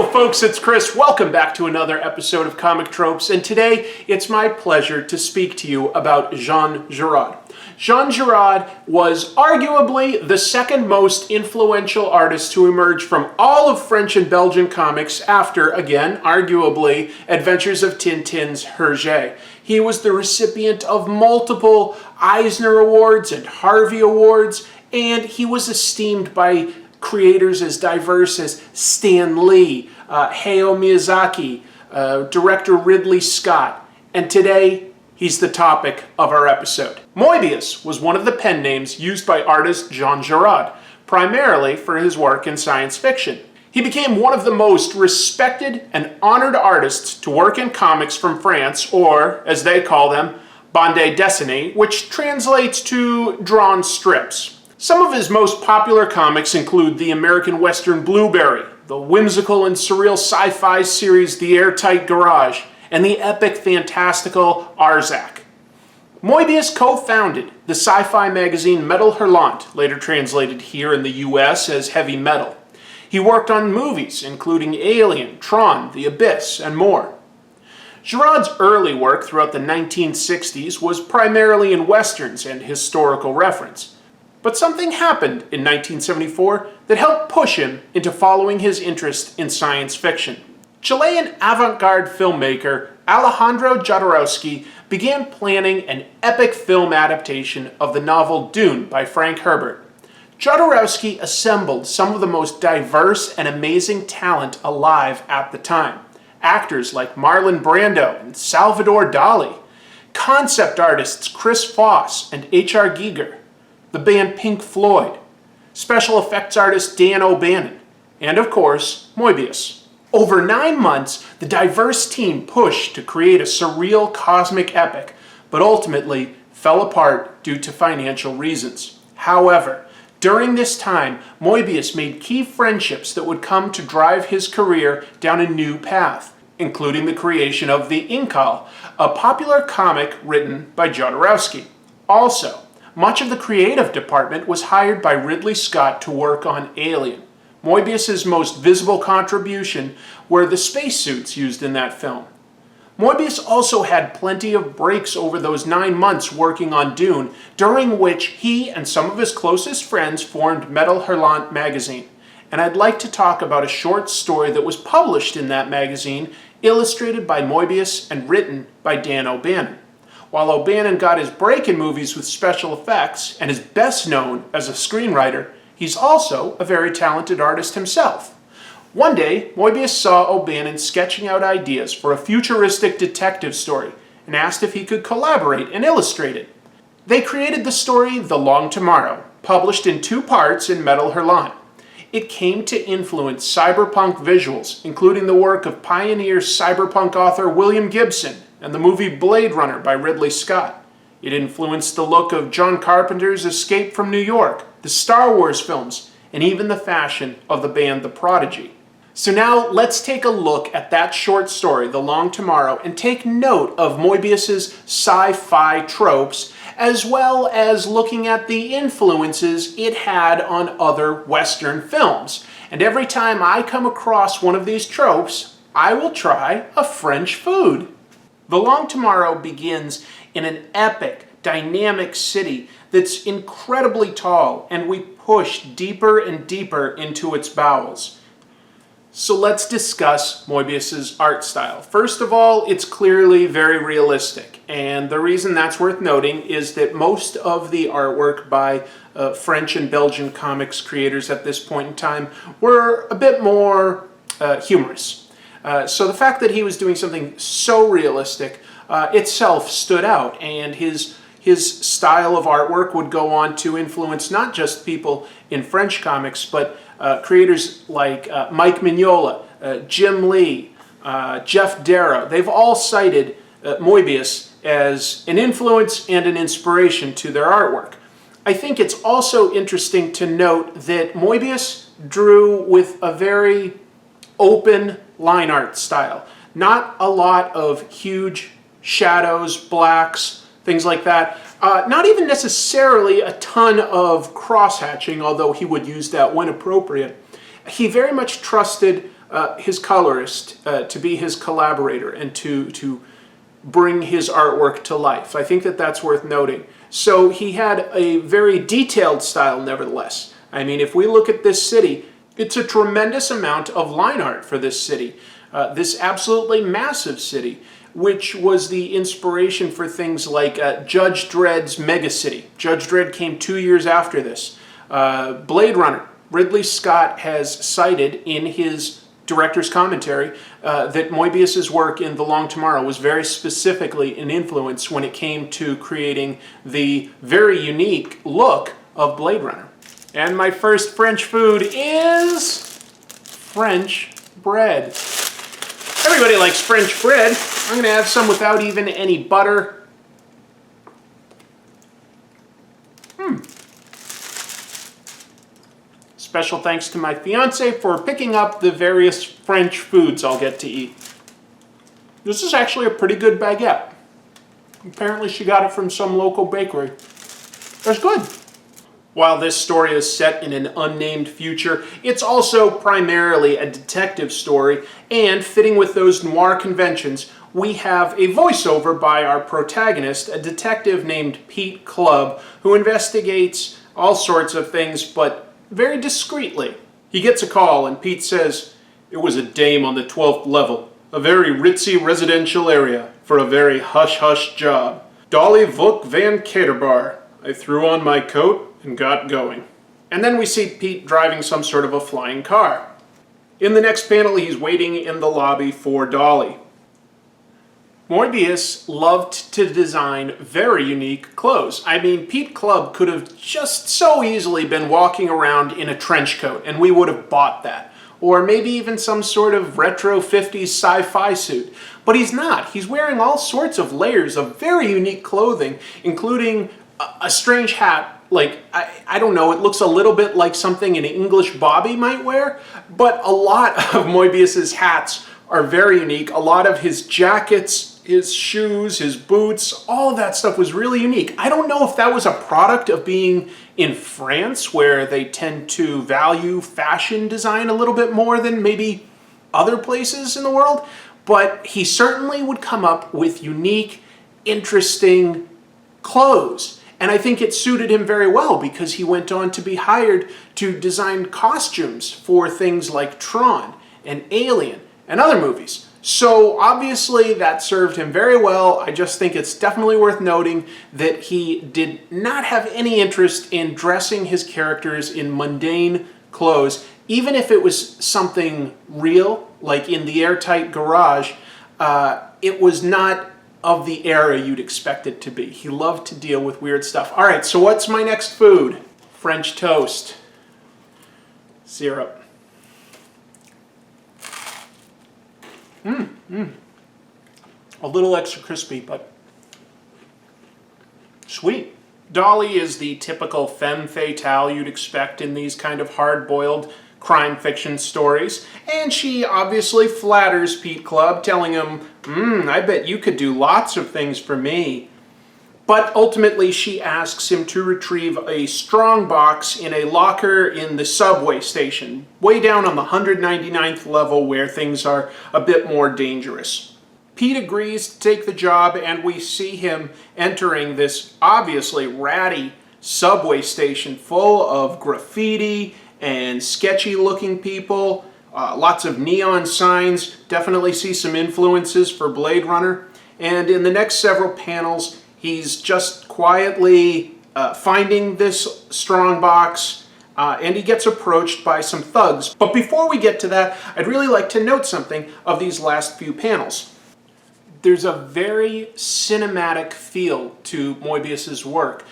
folks, it's Chris. Welcome back to another episode of Comic Tropes, and today it's my pleasure to speak to you about Jean Giraud. Jean Giraud was arguably the second most influential artist to emerge from all of French and Belgian comics after, again, arguably, Adventures of Tintin's Hergé. He was the recipient of multiple Eisner Awards and Harvey Awards, and he was esteemed by creators as diverse as Stan Lee, Hayao Miyazaki, director Ridley Scott, and today he's the topic of our episode. Moebius was one of the pen names used by artist Jean Giraud, primarily for his work in science fiction. He became one of the most respected and honored artists to work in comics from France, or, as they call them, bande dessinée, which translates to drawn strips. Some of his most popular comics include the American Western Blueberry, the whimsical and surreal sci-fi series The Airtight Garage, and the epic fantastical Arzac. Moebius co-founded the sci-fi magazine Metal Hurlant, later translated here in the US as Heavy Metal. He worked on movies including Alien, Tron, The Abyss, and more. Giraud's early work throughout the 1960s was primarily in westerns and historical reference. But something happened in 1974 that helped push him into following his interest in science fiction. Chilean avant-garde filmmaker Alejandro Jodorowsky began planning an epic film adaptation of the novel Dune by Frank Herbert. Jodorowsky assembled some of the most diverse and amazing talent alive at the time. Actors like Marlon Brando and Salvador Dali, concept artists Chris Foss and H.R. Giger, the band Pink Floyd, special effects artist Dan O'Bannon, and of course, Moebius. Over 9 months, the diverse team pushed to create a surreal cosmic epic, but ultimately fell apart due to financial reasons. However, during this time, Moebius made key friendships that would come to drive his career down a new path, including the creation of the Incal, a popular comic written by Jodorowsky. Also, much of the creative department was hired by Ridley Scott to work on Alien. Moebius's most visible contribution were the spacesuits used in that film. Moebius also had plenty of breaks over those 9 months working on Dune, during which he and some of his closest friends formed Metal Hurlant magazine. And I'd like to talk about a short story that was published in that magazine, illustrated by Moebius and written by Dan O'Bannon. While O'Bannon got his break in movies with special effects and is best known as a screenwriter, he's also a very talented artist himself. One day, Moebius saw O'Bannon sketching out ideas for a futuristic detective story and asked if he could collaborate and illustrate it. They created the story The Long Tomorrow, published in 2 parts in Metal Hurlant. It came to influence cyberpunk visuals, including the work of pioneer cyberpunk author William Gibson and the movie Blade Runner by Ridley Scott. It influenced the look of John Carpenter's Escape from New York, the Star Wars films, and even the fashion of the band The Prodigy. So now let's take a look at that short story, The Long Tomorrow, and take note of Moebius's sci-fi tropes, as well as looking at the influences it had on other Western films. And every time I come across one of these tropes, I will try a French food. The Long Tomorrow begins in an epic, dynamic city that's incredibly tall, and we push deeper and deeper into its bowels. So let's discuss Moebius's art style. First of all, it's clearly very realistic, and the reason that's worth noting is that most of the artwork by French and Belgian comics creators at this point in time were a bit more humorous. So the fact that he was doing something so realistic itself stood out, and his style of artwork would go on to influence not just people in French comics, but creators like Mike Mignola, Jim Lee, Jeff Darrow. They've all cited Moebius as an influence and an inspiration to their artwork. I think it's also interesting to note that Moebius drew with a very open line art style. Not a lot of huge shadows, blacks, things like that. Not even necessarily a ton of cross-hatching, although he would use that when appropriate. He very much trusted his colorist to be his collaborator and to bring his artwork to life. I think that that's worth noting. So he had a very detailed style nevertheless. I mean, if we look at this city, it's a tremendous amount of line art for this city. This absolutely massive city, which was the inspiration for things like Judge Dredd's Megacity. Judge Dredd came 2 years after this. Blade Runner. Ridley Scott has cited in his director's commentary that Moebius's work in The Long Tomorrow was very specifically an influence when it came to creating the very unique look of Blade Runner. And my first French food is French bread. Everybody likes French bread. I'm going to have some without even any butter. Special thanks to my fiance for picking up the various French foods I'll get to eat. This is actually a pretty good baguette. Apparently she got it from some local bakery. It's good. While this story is set in an unnamed future, it's also primarily a detective story, and fitting with those noir conventions, we have a voiceover by our protagonist, a detective named Pete Clubb, who investigates all sorts of things, but very discreetly. He gets a call and Pete says, "It was a dame on the 12th level, a very ritzy residential area for a very hush-hush job. Dolly Vuk van Katerbar. I threw on my coat and got going." And then we see Pete driving some sort of a flying car. In the next panel, he's waiting in the lobby for Dolly. Moebius loved to design very unique clothes. I mean, Pete Clubb could have just so easily been walking around in a trench coat, and we would have bought that. Or maybe even some sort of retro 50s sci-fi suit. But he's not. He's wearing all sorts of layers of very unique clothing, including a strange hat. Like, I don't know, it looks a little bit like something an English Bobby might wear, but a lot of Moebius's hats are very unique. A lot of his jackets, his shoes, his boots, all of that stuff was really unique. I don't know if that was a product of being in France, where they tend to value fashion design a little bit more than maybe other places in the world, but he certainly would come up with unique, interesting clothes. And I think it suited him very well because he went on to be hired to design costumes for things like Tron and Alien and other movies. So obviously that served him very well. I just think it's definitely worth noting that he did not have any interest in dressing his characters in mundane clothes, even if it was something real, like in the airtight garage. It was not of the era you'd expect it to be. He loved to deal with weird stuff. All right, so what's my next food? French toast. Syrup. A little extra crispy, but sweet. Dolly is the typical femme fatale you'd expect in these kind of hard-boiled crime fiction stories, and she obviously flatters Pete Clubb, telling him, I bet you could do lots of things for me. But ultimately she asks him to retrieve a strong box in a locker in the subway station, way down on the 199th level where things are a bit more dangerous. Pete agrees to take the job, and we see him entering this obviously ratty subway station full of graffiti and sketchy looking people, lots of neon signs, definitely see some influences for Blade Runner. And in the next several panels, he's just quietly finding this strong box, and he gets approached by some thugs. But before we get to that, I'd really like to note something of these last few panels. There's a very cinematic feel to Moebius's work.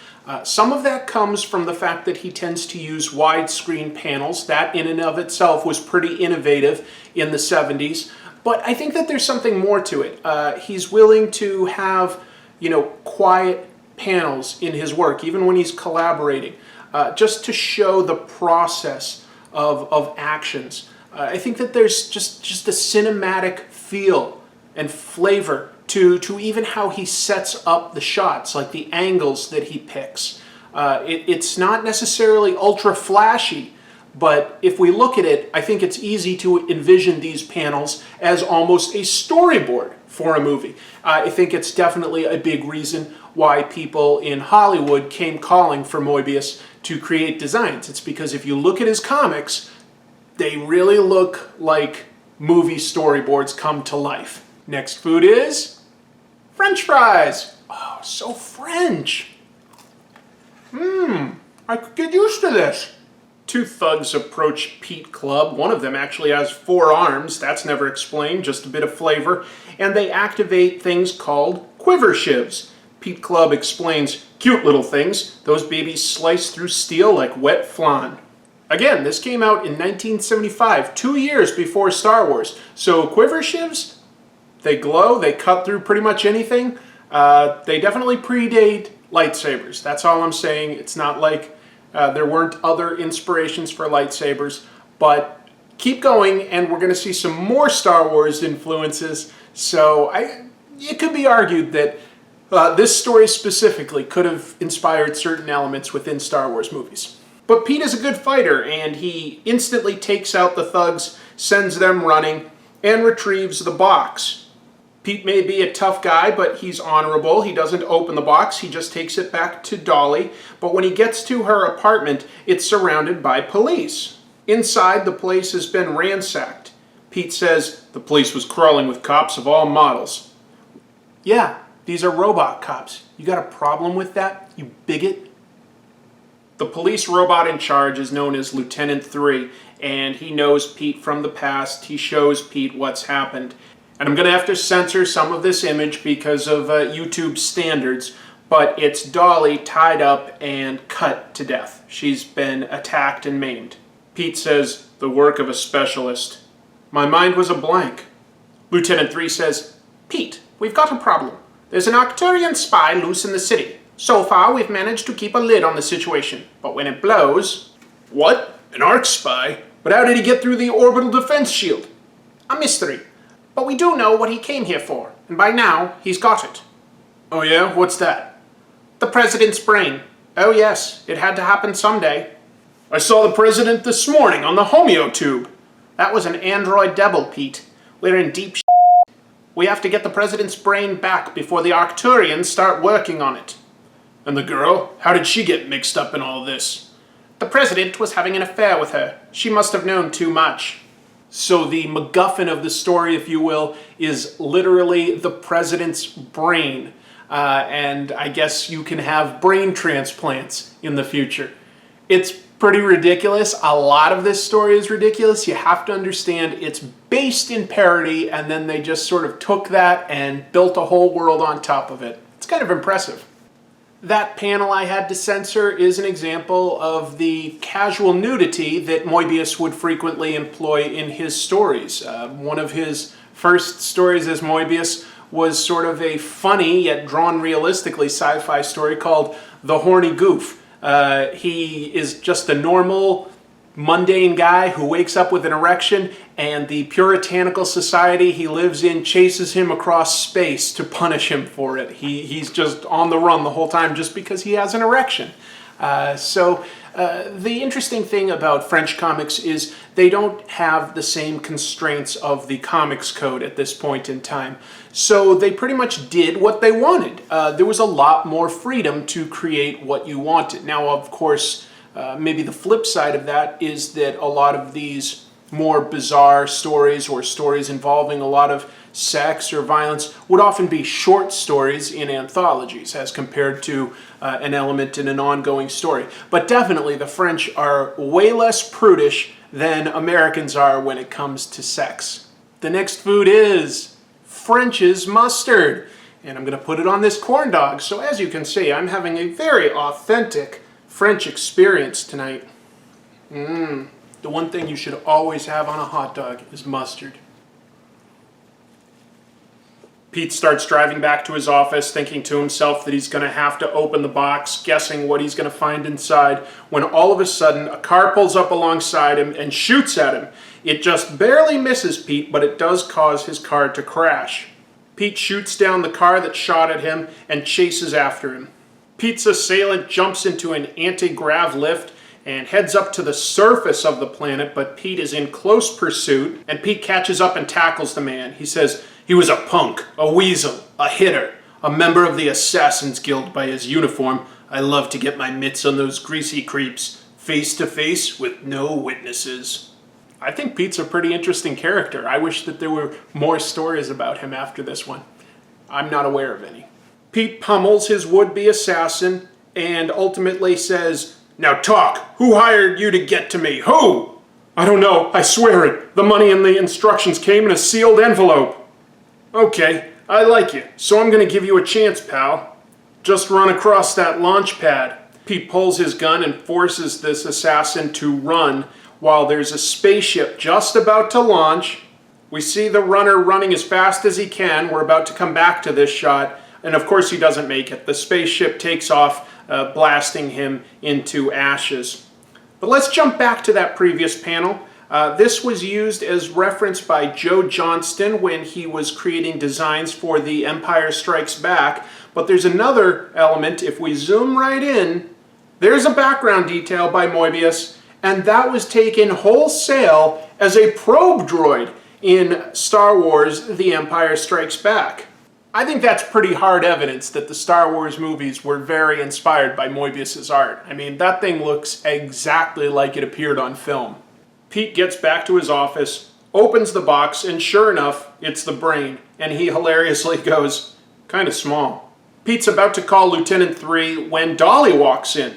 Some of that comes from the fact that he tends to use widescreen panels. That in and of itself was pretty innovative in the 70s. But I think that there's something more to it. He's willing to have, quiet panels in his work, even when he's collaborating, just to show the process of actions. I think that there's just a cinematic feel and flavor to even how he sets up the shots, like the angles that he picks. It's not necessarily ultra flashy, but if we look at it, I think it's easy to envision these panels as almost a storyboard for a movie. I think it's definitely a big reason why people in Hollywood came calling for Moebius to create designs. It's because if you look at his comics, they really look like movie storyboards come to life. Next food is French fries. Oh, so French. I could get used to this. Two thugs approach Pete Club. One of them actually has 4 arms. That's never explained, just a bit of flavor. And they activate things called quiver shivs. Pete Club explains, cute little things. Those babies slice through steel like wet flan. Again, this came out in 1975, 2 years before Star Wars. So quiver shivs, they glow, they cut through pretty much anything. They definitely predate lightsabers. That's all I'm saying. It's not like there weren't other inspirations for lightsabers, but keep going and we're going to see some more Star Wars influences. So it could be argued that this story specifically could have inspired certain elements within Star Wars movies. But Pete is a good fighter, and he instantly takes out the thugs, sends them running, and retrieves the box. Pete may be a tough guy, but he's honorable. He doesn't open the box, he just takes it back to Dolly. But when he gets to her apartment, it's surrounded by police. Inside, the place has been ransacked. Pete says, the place was crawling with cops of all models. Yeah, these are robot cops. You got a problem with that, you bigot? The police robot in charge is known as Lieutenant 3, and he knows Pete from the past. He shows Pete what's happened. And I'm going to have to censor some of this image because of YouTube standards, but it's Dolly tied up and cut to death. She's been attacked and maimed. Pete says, the work of a specialist. My mind was a blank. Lieutenant 3 says, Pete, we've got a problem. There's an Arcturian spy loose in the city. So far, we've managed to keep a lid on the situation, but when it blows... What? An Arc spy? But how did he get through the orbital defense shield? A mystery. But we do know what he came here for, and by now, he's got it. Oh yeah? What's that? The president's brain. Oh yes, it had to happen someday. I saw the president this morning on the Homeo tube. That was an android devil, Pete. We're in deep shit. We have to get the president's brain back before the Arcturians start working on it. And the girl? How did she get mixed up in all this? The president was having an affair with her. She must have known too much. So the MacGuffin of the story, if you will, is literally the president's brain. And I guess you can have brain transplants in the future. It's pretty ridiculous. A lot of this story is ridiculous. You have to understand it's based in parody, and then they just sort of took that and built a whole world on top of it. It's kind of impressive. That panel I had to censor is an example of the casual nudity that Moebius would frequently employ in his stories. One of his first stories as Moebius was sort of a funny yet drawn realistically sci-fi story called The Horny Goof. He is just a normal, mundane guy who wakes up with an erection, and the puritanical society he lives in chases him across space to punish him for it. He's just on the run the whole time just because he has an erection. The interesting thing about French comics is they don't have the same constraints of the comics code at this point in time. So they pretty much did what they wanted. There was a lot more freedom to create what you wanted. Now, of course, maybe the flip side of that is that a lot of these more bizarre stories or stories involving a lot of sex or violence would often be short stories in anthologies as compared to an element in an ongoing story. But definitely the French are way less prudish than Americans are when it comes to sex. The next food is French's mustard. And I'm going to put it on this corn dog. So as you can see, I'm having a very authentic French experience tonight. The one thing you should always have on a hot dog is mustard. Pete starts driving back to his office, thinking to himself that he's going to have to open the box, guessing what he's going to find inside, when all of a sudden a car pulls up alongside him and shoots at him. It just barely misses Pete, but it does cause his car to crash. Pete shoots down the car that shot at him and chases after him. Pete's assailant jumps into an anti-grav lift and heads up to the surface of the planet, but Pete is in close pursuit, and Pete catches up and tackles the man. He says he was a punk, a weasel, a hitter, a member of the Assassin's Guild by his uniform. I love to get my mitts on those greasy creeps, face to face with no witnesses. I think Pete's a pretty interesting character. I wish that there were more stories about him after this one. I'm not aware of any. Pete pummels his would-be assassin and ultimately says, "Now talk! Who hired you to get to me? Who?" "I don't know. I swear it. The money and the instructions came in a sealed envelope." "Okay, I like you, so I'm going to give you a chance, pal. Just run across that launch pad." Pete pulls his gun and forces this assassin to run while there's a spaceship just about to launch. We see the runner running as fast as he can. We're about to come back to this shot. And of course he doesn't make it. The spaceship takes off, blasting him into ashes. But let's jump back to that previous panel. This was used as reference by Joe Johnston when he was creating designs for The Empire Strikes Back. But there's another element. If we zoom right in, there's a background detail by Moebius, and that was taken wholesale as a probe droid in Star Wars The Empire Strikes Back. I think that's pretty hard evidence that the Star Wars movies were very inspired by Moebius's art. I mean, that thing looks exactly like it appeared on film. Pete gets back to his office, opens the box, and sure enough, it's the brain. And he hilariously goes, "Kind of small." Pete's about to call Lieutenant 3 when Dolly walks in.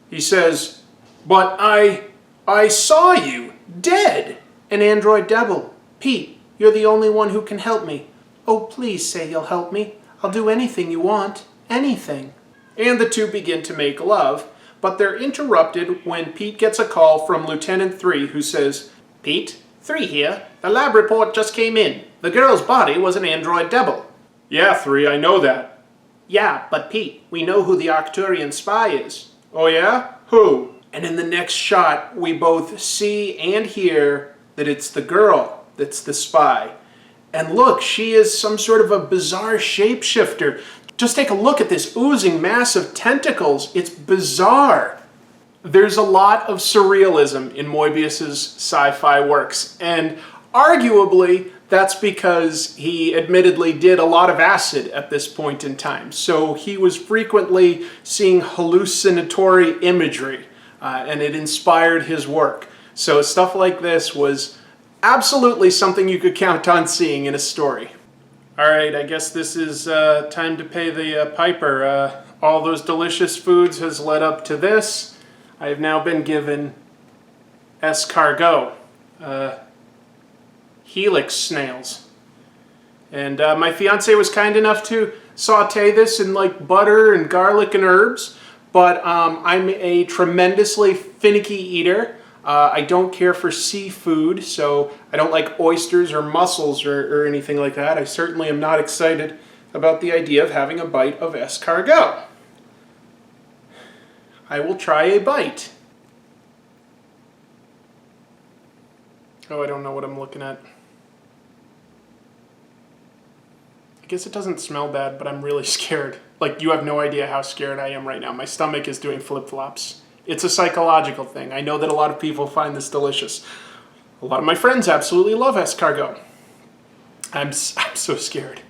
He says, "But I saw you, dead." "An android devil. Pete, you're the only one who can help me. Oh, please say you'll help me. I'll do anything you want. Anything." And the two begin to make love, but they're interrupted when Pete gets a call from Lieutenant 3 who says, "Pete, 3 here. The lab report just came in. The girl's body was an android devil." "Yeah, 3, I know that." "Yeah, but Pete, we know who the Arcturian spy is." "Oh yeah? Who?" And in the next shot, we both see and hear that it's the girl that's the spy. And look, she is some sort of a bizarre shapeshifter. Just take a look at this oozing mass of tentacles. It's bizarre. There's a lot of surrealism in Moebius's sci-fi works, and arguably that's because he admittedly did a lot of acid at this point in time. So he was frequently seeing hallucinatory imagery, and it inspired his work. So stuff like this was absolutely something you could count on seeing in a story. All right, I guess this is time to pay the piper. All those delicious foods has led up to this. I have now been given escargot, helix snails. And my fiance was kind enough to saute this in like butter and garlic and herbs, but I'm a tremendously finicky eater. I don't care for seafood, so I don't like oysters or mussels or anything like that. I certainly am not excited about the idea of having a bite of escargot. I will try a bite. Oh, I don't know what I'm looking at. I guess it doesn't smell bad, but I'm really scared. Like, you have no idea how scared I am right now. My stomach is doing flip-flops. It's a psychological thing. I know that a lot of people find this delicious. A lot of my friends absolutely love escargot. I'm so scared.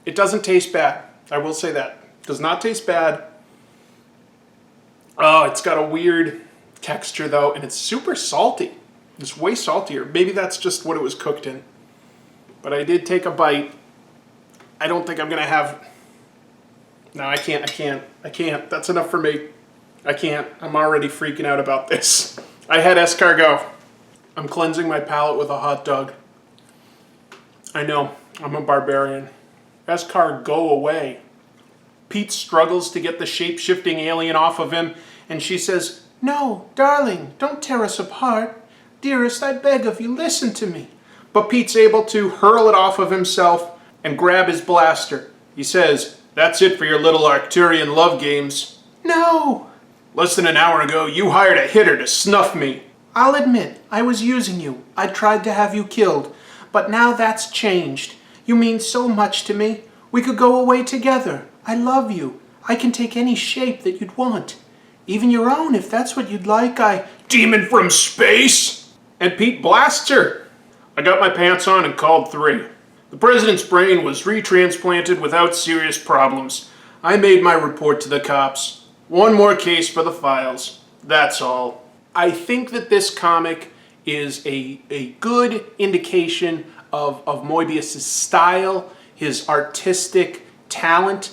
It doesn't taste bad. I will say that. It does not taste bad. Oh, it's got a weird texture though, and it's super salty. It's way saltier. Maybe that's just what it was cooked in. But I did take a bite. I don't think I'm gonna have... No, I can't. That's enough for me. I can't. I'm already freaking out about this. I had escargot. I'm cleansing my palate with a hot dog. I know, I'm a barbarian. Escargot, go away. Pete struggles to get the shape-shifting alien off of him, and she says, "No, darling, don't tear us apart. Dearest, I beg of you, listen to me." But Pete's able to hurl it off of himself and grab his blaster. He says, "That's it for your little Arcturian love games." "No." "Less than an hour ago, you hired a hitter to snuff me." "I'll admit, I was using you. I tried to have you killed. But now that's changed. You mean so much to me. We could go away together. I love you. I can take any shape that you'd want. Even your own, if that's what you'd like. Demon from space?" And Pete blasts her. "I got my pants on and called 3. The president's brain was retransplanted without serious problems. I made my report to the cops. One more case for the files. That's all." I think that this comic is a good indication of Moebius' style, his artistic talent,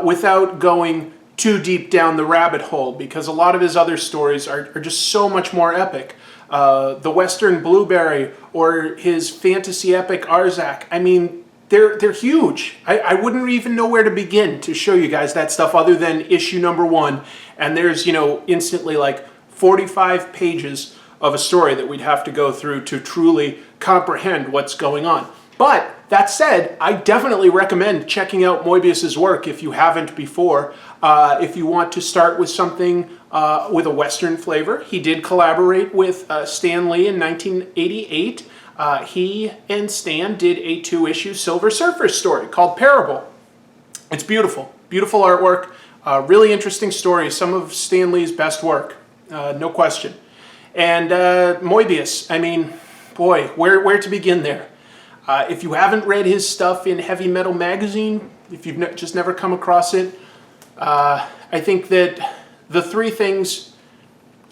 without going too deep down the rabbit hole, because a lot of his other stories are just so much more epic. The Western Blueberry or his fantasy epic Arzak. I mean, they're huge. I wouldn't even know where to begin to show you guys that stuff other than issue number 1. And there's, instantly like 45 pages of a story that we'd have to go through to truly comprehend what's going on. But that said, I definitely recommend checking out Moebius's work if you haven't before. If you want to start with something with a Western flavor, he did collaborate with Stan Lee in 1988. He and Stan did a 2-issue Silver Surfer story called Parable. It's beautiful, beautiful artwork, really interesting story, some of Stan Lee's best work, no question. And Moebius, I mean, boy, where to begin there? If you haven't read his stuff in Heavy Metal Magazine, if you've just never come across it, I think that the 3 things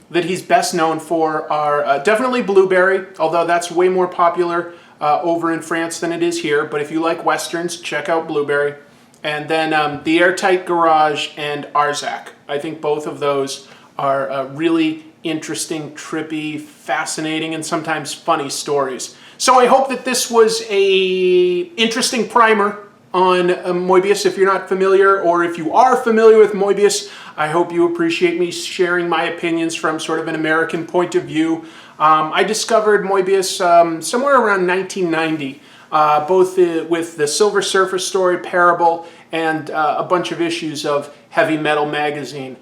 that he's best known for are definitely Blueberry, although that's way more popular over in France than it is here. But if you like Westerns, check out Blueberry. And then The Airtight Garage and Arzak. I think both of those are really interesting, trippy, fascinating, and sometimes funny stories. So I hope that this was a interesting primer on Moebius if you're not familiar, or if you are familiar with Moebius, I hope you appreciate me sharing my opinions from sort of an American point of view. I discovered Moebius somewhere around 1990, both with the Silver Surfer story, Parable, and a bunch of issues of Heavy Metal Magazine.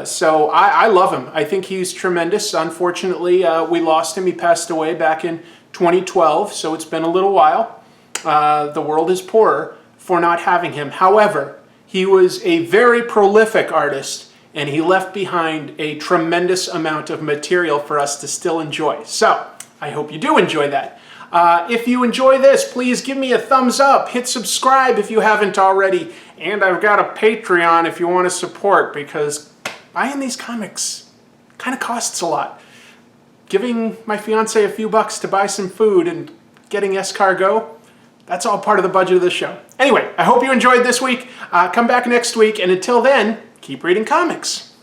So I love him. I think he's tremendous. Unfortunately, we lost him. He passed away back in 2012, so it's been a little while. The world is poorer for not having him. However, he was a very prolific artist, and he left behind a tremendous amount of material for us to still enjoy. So I hope you do enjoy that. If you enjoy this, please give me a thumbs up. Hit subscribe if you haven't already. And I've got a Patreon if you want to support, because buying these comics kind of costs a lot. Giving my fiance a few bucks to buy some food and getting Escargot, that's all part of the budget of the show. Anyway, I hope you enjoyed this week. Come back next week, and until then, keep reading comics.